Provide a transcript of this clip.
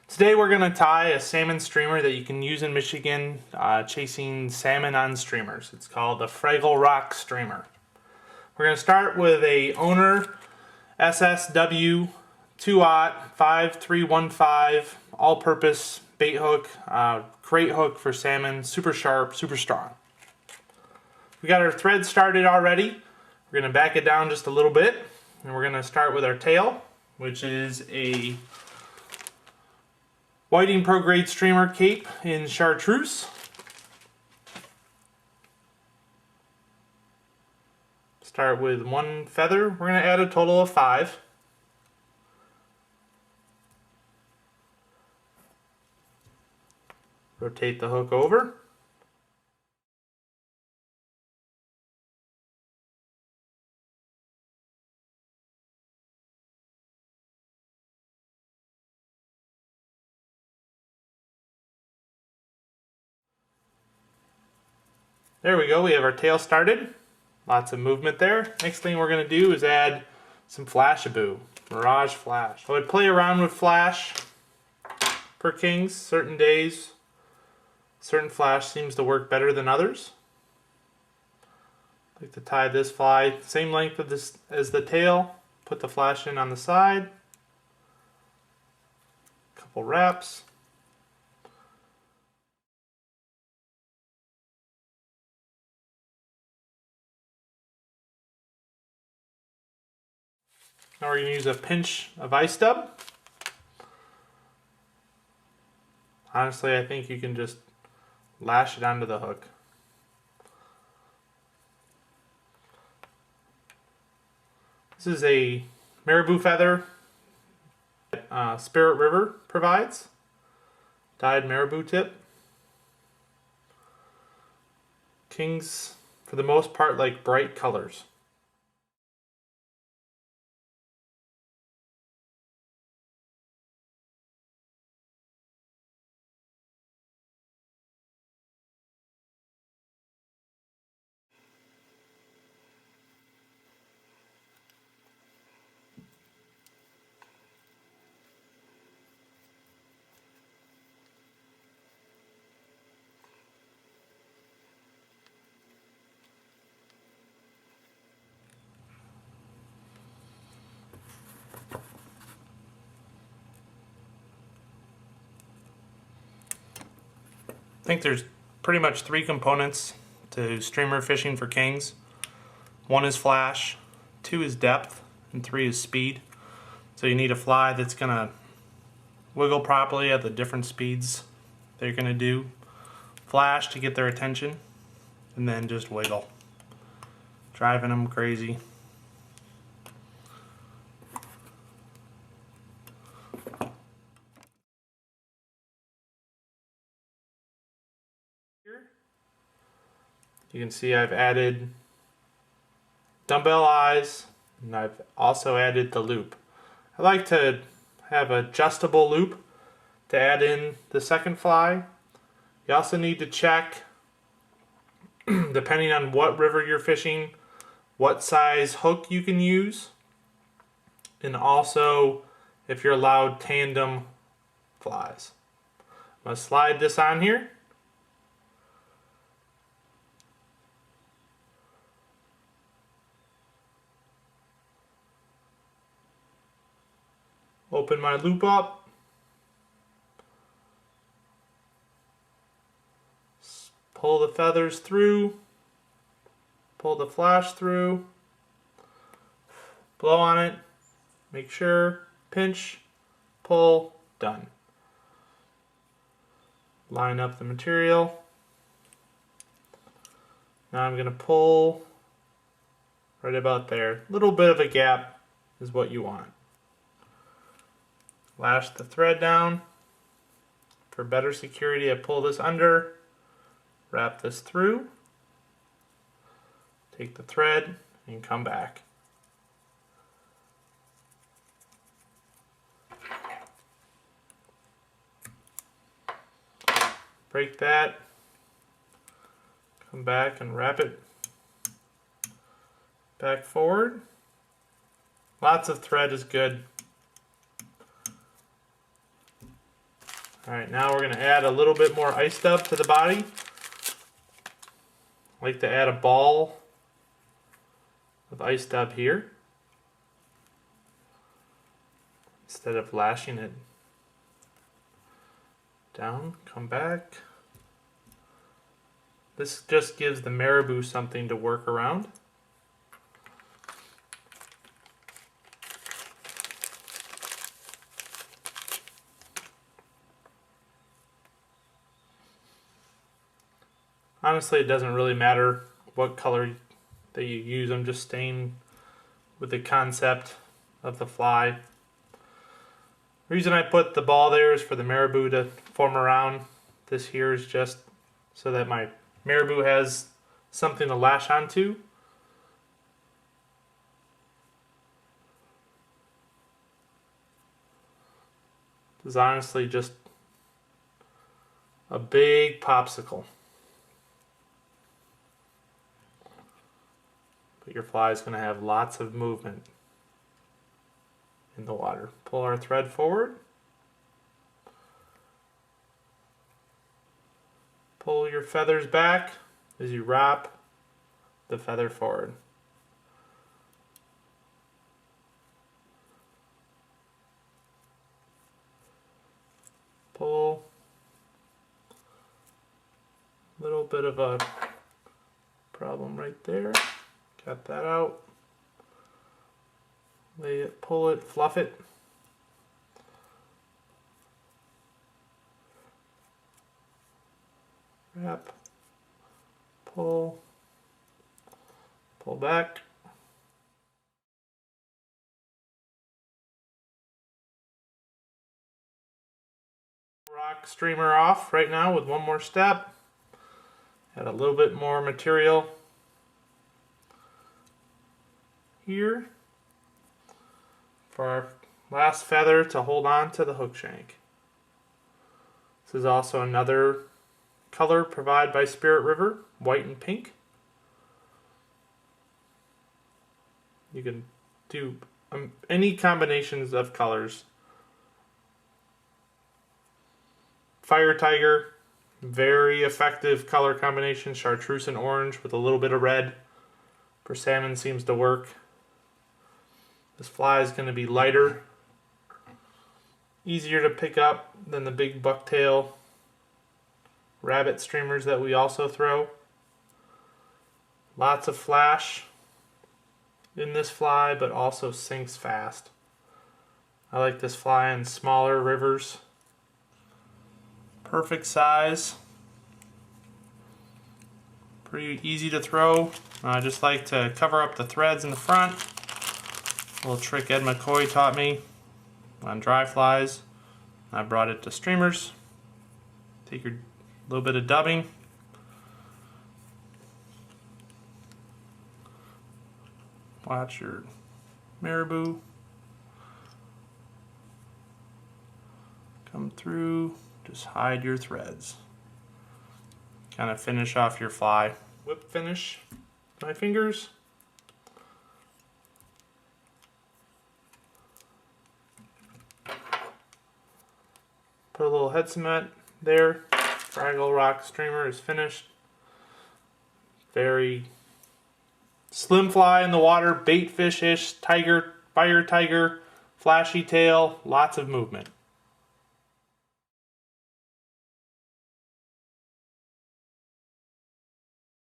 Today we're going to tie a salmon streamer that you can use in Michigan chasing salmon on streamers. It's called the Fraggle Rock Streamer. We're going to start with a Owner SSW 2/0 5315 all-purpose bait hook, crate hook for salmon, super sharp, super strong. We got our thread started already. We're going to back it down just a little bit, and we're going to start with our tail, which is a Whiting Pro Grade Streamer Cape in Chartreuse. Start with one feather. We're going to add a total of 5. Rotate the hook over. There we go, we have our tail started. Lots of movement there. Next thing we're going to do is add some Flashaboo, Mirage Flash. I would play around with Flash for Kings. Certain days, certain Flash seems to work better than others. I like to tie this fly same length of this as the tail. Put the Flash in on the side. Couple wraps. Now we're going to use a pinch of ice dub. Honestly, I think you can just lash it onto the hook. This is a marabou feather that Spirit River provides. Dyed marabou tip. Kings, for the most part, like bright colors. I think there's pretty much 3 components to streamer fishing for Kings. 1 is flash, 2 is depth, and 3 is speed. So you need a fly that's going to wiggle properly at the different speeds they're going to do. Flash to get their attention, and then just wiggle. Driving them crazy. You can see I've added dumbbell eyes, and I've also added the loop. I like to have an adjustable loop to add in the second fly. You also need to check, depending on what river you're fishing, what size hook you can use, and also if you're allowed tandem flies. I'm going to slide this on here. Open my loop up. Pull the feathers through. Pull the flash through. Blow on it. Make sure. Pinch. Pull. Done. Line up the material. Now I'm going to pull right about there. A little bit of a gap is what you want. Lash the thread down. For better security, I pull this under, wrap this through, take the thread, and come back. Break that, come back and wrap it back forward. Lots of thread is good. Alright, now we're going to add a little bit more ice dub to the body. I like to add a ball of ice dub here instead of lashing it down. Come back. This just gives the marabou something to work around. Honestly, it doesn't really matter what color that you use. I'm just staying with the concept of the fly. The reason I put the ball there is for the marabou to form around. This here is just so that my marabou has something to lash onto. This is honestly just a big popsicle. But your fly is going to have lots of movement in the water. Pull our thread forward. Pull your feathers back as you wrap the feather forward. Pull. A little bit of a problem right there. Cut that out. Lay it, pull it, fluff it. Wrap. Pull. Pull back. Rock streamer off right now with one more step. Add a little bit more material here for our last feather to hold on to the hook shank. This is also another color provided by Spirit River, white and pink. You can do any combinations of colors. Fire Tiger, very effective color combination. Chartreuse and orange with a little bit of red for salmon seems to work. This fly is going to be lighter, easier to pick up than the big bucktail rabbit streamers that we also throw. Lots of flash in this fly, but also sinks fast. I like this fly in smaller rivers. Perfect size. Pretty easy to throw. I just like to cover up the threads in the front. A little trick Ed McCoy taught me on dry flies. I brought it to streamers. Take your little bit of dubbing. Watch your marabou come through. Just hide your threads. Kind of finish off your fly. Whip finish my fingers. Put a little head cement there. Fraggle Rock streamer is finished. Very slim fly in the water, bait fish-ish, tiger, fire tiger, flashy tail, lots of movement.